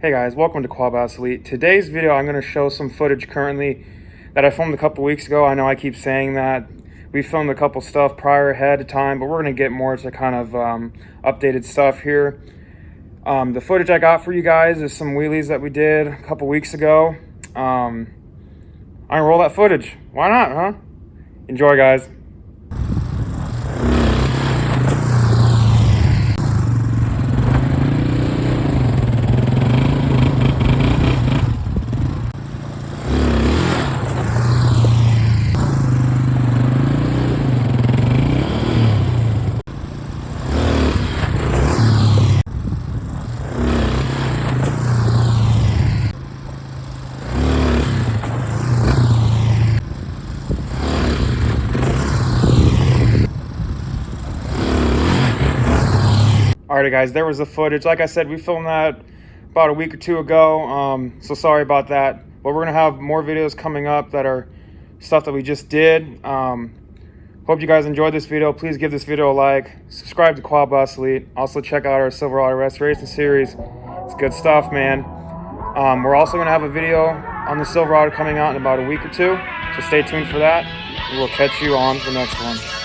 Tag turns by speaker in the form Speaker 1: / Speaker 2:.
Speaker 1: Hey guys, welcome to Quad Elite. Today's video I'm going to show some footage currently that I filmed a couple weeks ago. I know I keep saying that. We filmed a couple stuff prior ahead of time, but we're going to get more to kind of updated stuff here. The footage I got for you guys is some wheelies that we did a couple weeks ago. I'm going to roll that footage. Why not, huh? Enjoy, guys. Alrighty guys, there was the footage. Like I said, we filmed that about a week or two ago, so sorry about that. But we're going to have more videos coming up that are stuff that we just did. Hope you guys enjoyed this video. Please give this video a like. Subscribe to Quad Elite. Also check out our Silverado Restoration Series. It's good stuff, man. We're also going to have a video on the Silverado coming out in about a week or two, so stay tuned for that. And we'll catch you on the next one.